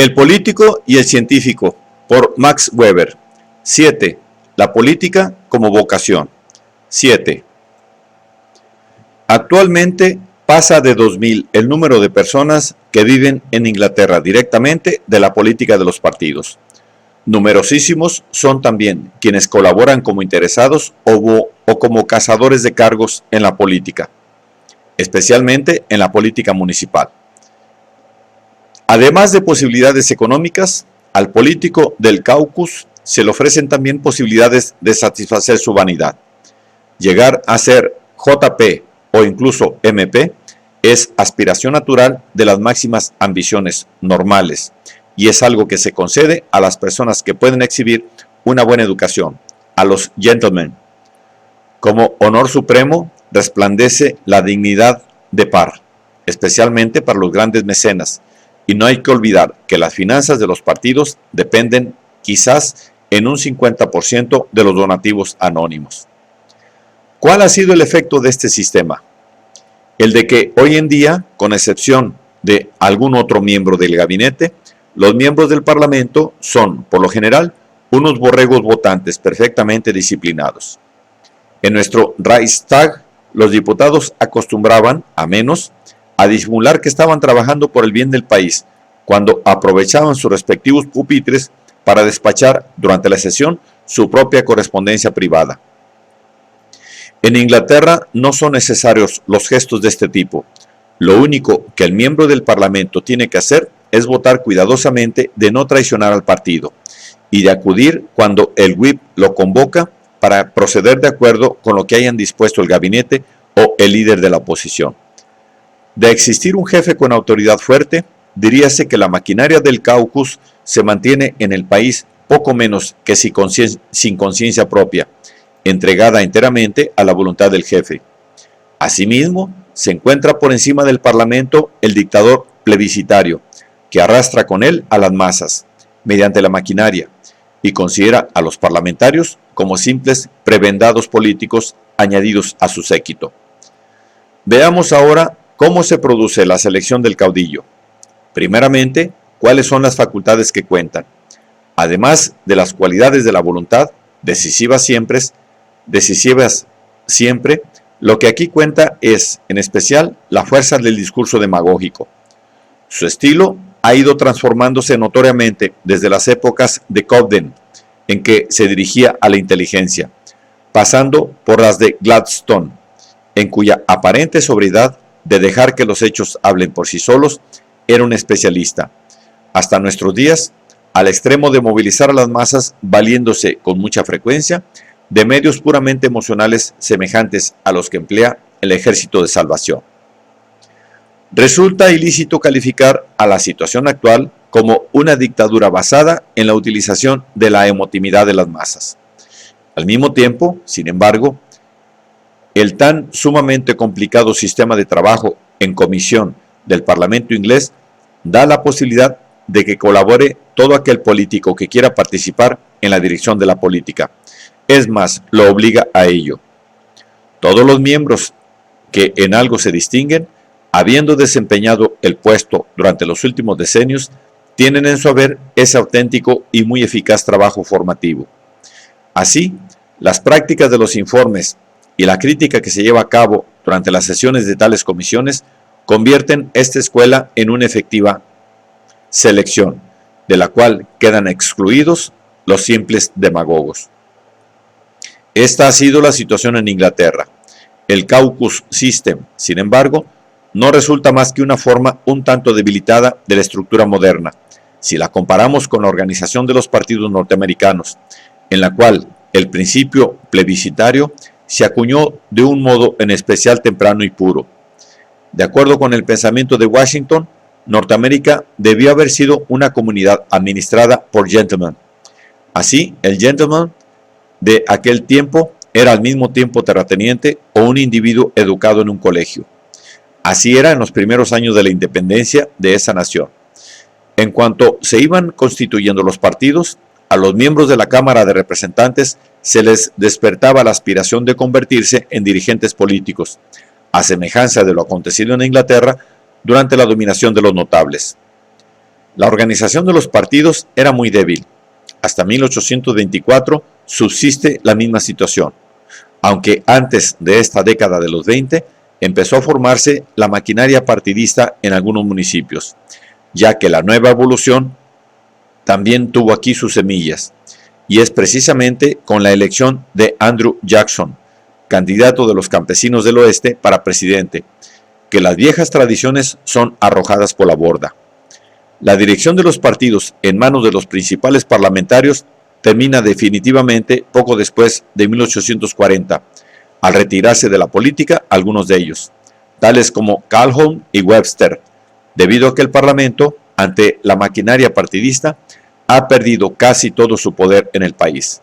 El político y el científico, por Max Weber. 7. La política como vocación. 7. Actualmente pasa de 2.000 el número de personas que viven en Inglaterra directamente de la política de los partidos. Numerosísimos son también quienes colaboran como interesados o como cazadores de cargos en la política, especialmente en la política municipal. Además de posibilidades económicas, al político del caucus se le ofrecen también posibilidades de satisfacer su vanidad. Llegar a ser JP o incluso MP es aspiración natural de las máximas ambiciones normales y es algo que se concede a las personas que pueden exhibir una buena educación, a los gentlemen. Como honor supremo resplandece la dignidad de par, especialmente para los grandes mecenas, y no hay que olvidar que las finanzas de los partidos dependen quizás en un 50% de los donativos anónimos. ¿Cuál ha sido el efecto de este sistema? El de que hoy en día, con excepción de algún otro miembro del gabinete, los miembros del Parlamento son, por lo general, unos borregos votantes perfectamente disciplinados. En nuestro Reichstag, los diputados acostumbraban, a menos, a disimular que estaban trabajando por el bien del país, cuando aprovechaban sus respectivos pupitres para despachar durante la sesión su propia correspondencia privada. En Inglaterra no son necesarios los gestos de este tipo. Lo único que el miembro del Parlamento tiene que hacer es votar cuidadosamente de no traicionar al partido y de acudir cuando el whip lo convoca para proceder de acuerdo con lo que hayan dispuesto el gabinete o el líder de la oposición. De existir un jefe con autoridad fuerte, diríase que la maquinaria del caucus se mantiene en el país poco menos que sin conciencia propia, entregada enteramente a la voluntad del jefe. Asimismo, se encuentra por encima del Parlamento el dictador plebiscitario, que arrastra con él a las masas, mediante la maquinaria, y considera a los parlamentarios como simples prebendados políticos añadidos a su séquito. Veamos ahora cómo se produce la selección del caudillo. Primeramente, cuáles son las facultades que cuentan. Además de las cualidades de la voluntad, decisivas siempre, lo que aquí cuenta es, en especial, la fuerza del discurso demagógico. Su estilo ha ido transformándose notoriamente desde las épocas de Cobden, en que se dirigía a la inteligencia, pasando por las de Gladstone, en cuya aparente sobriedad de dejar que los hechos hablen por sí solos, era un especialista, hasta nuestros días, al extremo de movilizar a las masas valiéndose con mucha frecuencia de medios puramente emocionales semejantes a los que emplea el Ejército de Salvación. Resulta ilícito calificar a la situación actual como una dictadura basada en la utilización de la emotividad de las masas. Al mismo tiempo, sin embargo, el tan sumamente complicado sistema de trabajo en comisión del Parlamento inglés da la posibilidad de que colabore todo aquel político que quiera participar en la dirección de la política. Es más, lo obliga a ello. Todos los miembros que en algo se distinguen, habiendo desempeñado el puesto durante los últimos decenios, tienen en su haber ese auténtico y muy eficaz trabajo formativo. Así, las prácticas de los informes y la crítica que se lleva a cabo durante las sesiones de tales comisiones convierten esta escuela en una efectiva selección, de la cual quedan excluidos los simples demagogos. Esta ha sido la situación en Inglaterra. El caucus system, sin embargo, no resulta más que una forma un tanto debilitada de la estructura moderna, si la comparamos con la organización de los partidos norteamericanos, en la cual el principio plebiscitario se acuñó de un modo en especial temprano y puro. De acuerdo con el pensamiento de Washington, Norteamérica debió haber sido una comunidad administrada por gentlemen. Así, el gentleman de aquel tiempo era al mismo tiempo terrateniente o un individuo educado en un colegio. Así era en los primeros años de la independencia de esa nación. En cuanto se iban constituyendo los partidos, a los miembros de la Cámara de Representantes se les despertaba la aspiración de convertirse en dirigentes políticos, a semejanza de lo acontecido en Inglaterra durante la dominación de los notables. La organización de los partidos era muy débil. Hasta 1824 subsiste la misma situación, aunque antes de esta década de los 20 empezó a formarse la maquinaria partidista en algunos municipios, ya que la nueva evolución también tuvo aquí sus semillas, y es precisamente con la elección de Andrew Jackson, candidato de los campesinos del oeste para presidente, que las viejas tradiciones son arrojadas por la borda. La dirección de los partidos en manos de los principales parlamentarios termina definitivamente poco después de 1840, al retirarse de la política algunos de ellos, tales como Calhoun y Webster, debido a que el Parlamento, ante la maquinaria partidista, ha perdido casi todo su poder en el país.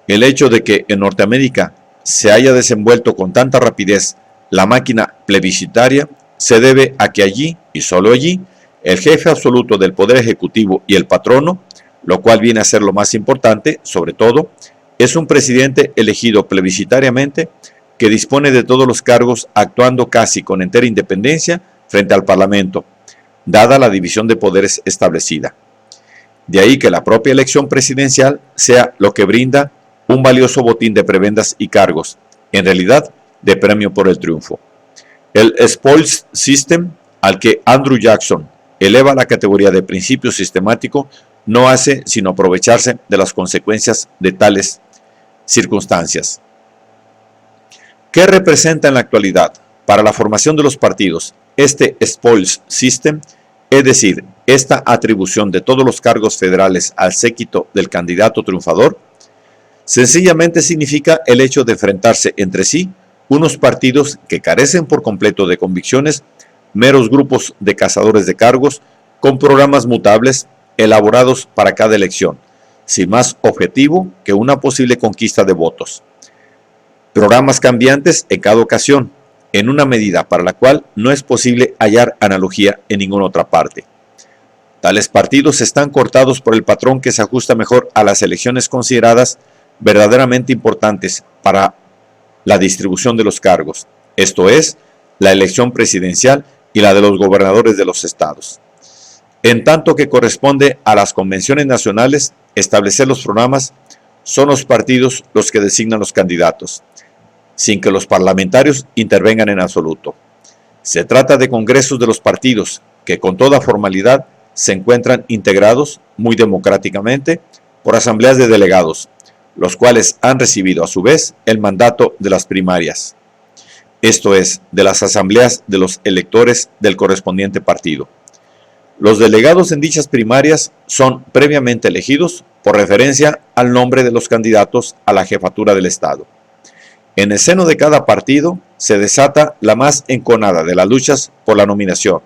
El hecho de que en Norteamérica se haya desenvuelto con tanta rapidez la máquina plebiscitaria se debe a que allí, y solo allí, el jefe absoluto del Poder Ejecutivo y el patrono, lo cual viene a ser lo más importante, sobre todo, es un presidente elegido plebiscitariamente que dispone de todos los cargos actuando casi con entera independencia frente al Parlamento, dada la división de poderes establecida. De ahí que la propia elección presidencial sea lo que brinda un valioso botín de prebendas y cargos, en realidad de premio por el triunfo. El spoils system al que Andrew Jackson eleva la categoría de principio sistemático no hace sino aprovecharse de las consecuencias de tales circunstancias. ¿Qué representa en la actualidad para la formación de los partidos este spoils system, es decir, esta atribución de todos los cargos federales al séquito del candidato triunfador? Sencillamente significa el hecho de enfrentarse entre sí unos partidos que carecen por completo de convicciones, meros grupos de cazadores de cargos con programas mutables elaborados para cada elección, sin más objetivo que una posible conquista de votos. Programas cambiantes en cada ocasión, en una medida para la cual no es posible hallar analogía en ninguna otra parte. Tales partidos están cortados por el patrón que se ajusta mejor a las elecciones consideradas verdaderamente importantes para la distribución de los cargos, esto es, la elección presidencial y la de los gobernadores de los estados. En tanto que corresponde a las convenciones nacionales establecer los programas, son los partidos los que designan los candidatos, sin que los parlamentarios intervengan en absoluto. Se trata de congresos de los partidos que con toda formalidad se encuentran integrados muy democráticamente por asambleas de delegados, los cuales han recibido a su vez el mandato de las primarias, esto es, de las asambleas de los electores del correspondiente partido. Los delegados en dichas primarias son previamente elegidos por referencia al nombre de los candidatos a la jefatura del Estado. En el seno de cada partido se desata la más enconada de las luchas por la nominación.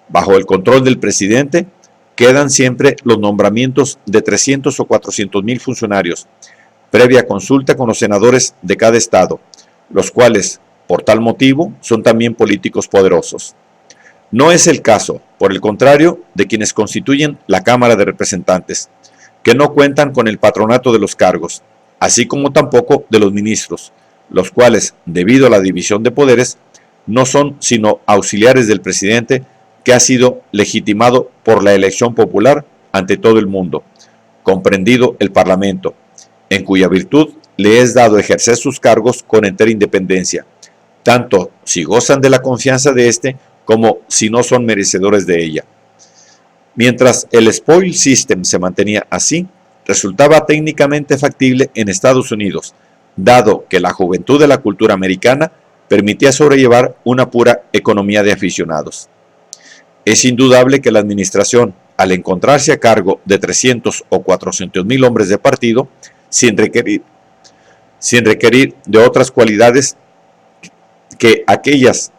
Bajo el control del presidente quedan siempre los nombramientos de 300 o 400 mil funcionarios, previa consulta con los senadores de cada estado, los cuales, por tal motivo, son también políticos poderosos. No es el caso, por el contrario, de quienes constituyen la Cámara de Representantes, que no cuentan con el patronato de los cargos, así como tampoco de los ministros, los cuales, debido a la división de poderes, no son sino auxiliares del presidente que ha sido legitimado por la elección popular ante todo el mundo, comprendido el Parlamento, en cuya virtud le es dado ejercer sus cargos con entera independencia, tanto si gozan de la confianza de éste como si no son merecedores de ella. Mientras el spoil system se mantenía así, resultaba técnicamente factible en Estados Unidos, dado que la juventud de la cultura americana permitía sobrellevar una pura economía de aficionados. Es indudable que la administración, al encontrarse a cargo de 300 o 400 mil hombres de partido, sin requerir de otras cualidades que aquellas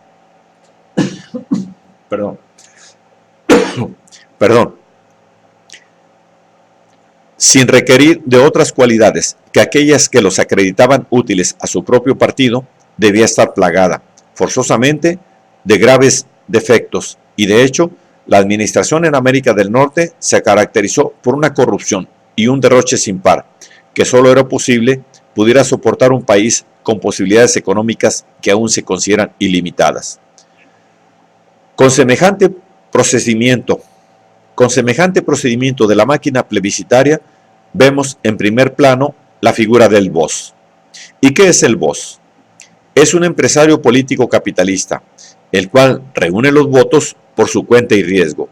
sin requerir de otras cualidades que aquellas que los acreditaban útiles a su propio partido, debía estar plagada, forzosamente, de graves defectos, y de hecho, la administración en América del Norte se caracterizó por una corrupción y un derroche sin par, que solo era posible pudiera soportar un país con posibilidades económicas que aún se consideran ilimitadas. Con semejante procedimiento Con semejante procedimiento de la máquina plebiscitaria, vemos en primer plano la figura del boss. ¿Y qué es el boss? Es un empresario político capitalista, el cual reúne los votos por su cuenta y riesgo.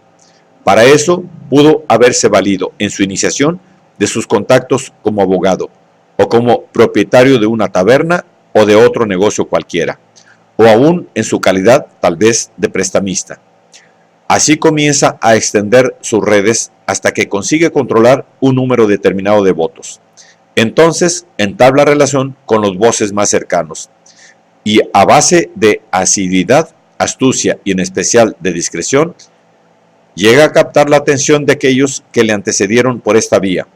Para eso pudo haberse valido en su iniciación de sus contactos como abogado, o como propietario de una taberna o de otro negocio cualquiera, o aún en su calidad tal vez de prestamista. Así comienza a extender sus redes hasta que consigue controlar un número determinado de votos. Entonces entabla relación con los voces más cercanos y a base de asiduidad, astucia y en especial de discreción, llega a captar la atención de aquellos que le antecedieron por esta vía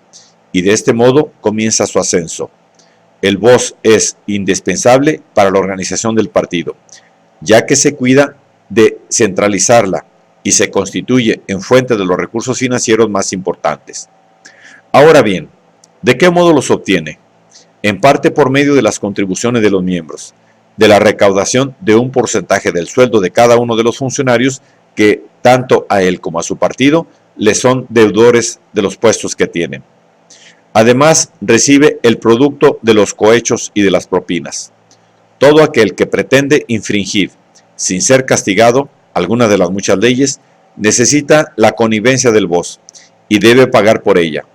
y de este modo comienza su ascenso. El voz es indispensable para la organización del partido, ya que se cuida de centralizarla y se constituye en fuente de los recursos financieros más importantes. Ahora bien, ¿de qué modo los obtiene? En parte por medio de las contribuciones de los miembros, de la recaudación de un porcentaje del sueldo de cada uno de los funcionarios que tanto a él como a su partido le son deudores de los puestos que tienen. Además, recibe el producto de los cohechos y de las propinas. Todo aquel que pretende infringir, sin ser castigado, alguna de las muchas leyes, necesita la connivencia del boss y debe pagar por ella.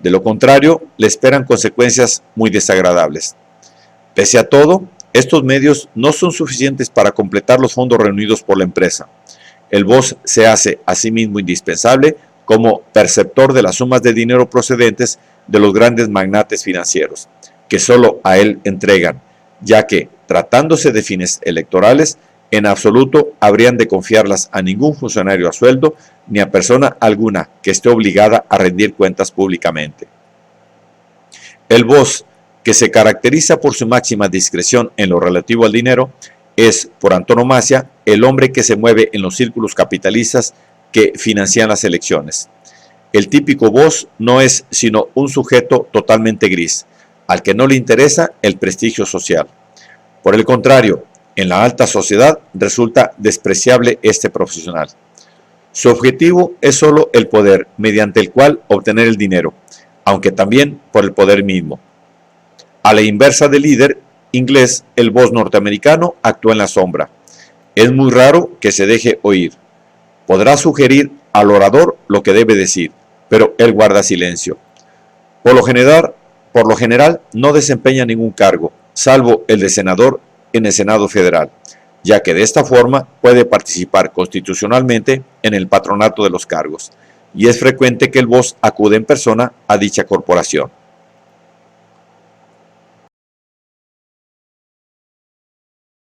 De lo contrario, le esperan consecuencias muy desagradables. Pese a todo, estos medios no son suficientes para completar los fondos reunidos por la empresa. El boss se hace a sí mismo indispensable como perceptor de las sumas de dinero procedentes de los grandes magnates financieros, que solo a él entregan, ya que, tratándose de fines electorales, en absoluto habrían de confiarlas a ningún funcionario a sueldo, ni a persona alguna que esté obligada a rendir cuentas públicamente. El boss, que se caracteriza por su máxima discreción en lo relativo al dinero, es, por antonomasia, el hombre que se mueve en los círculos capitalistas que financian las elecciones. El típico boss no es sino un sujeto totalmente gris, al que no le interesa el prestigio social. Por el contrario, en la alta sociedad resulta despreciable este profesional. Su objetivo es solo el poder, mediante el cual obtener el dinero, aunque también por el poder mismo. A la inversa del líder inglés, el boss norteamericano actúa en la sombra. Es muy raro que se deje oír. Podrá sugerir al orador lo que debe decir, pero él guarda silencio. Por lo general no desempeña ningún cargo, salvo el de senador en el Senado Federal, ya que de esta forma puede participar constitucionalmente en el patronato de los cargos, y es frecuente que el boss acude en persona a dicha corporación.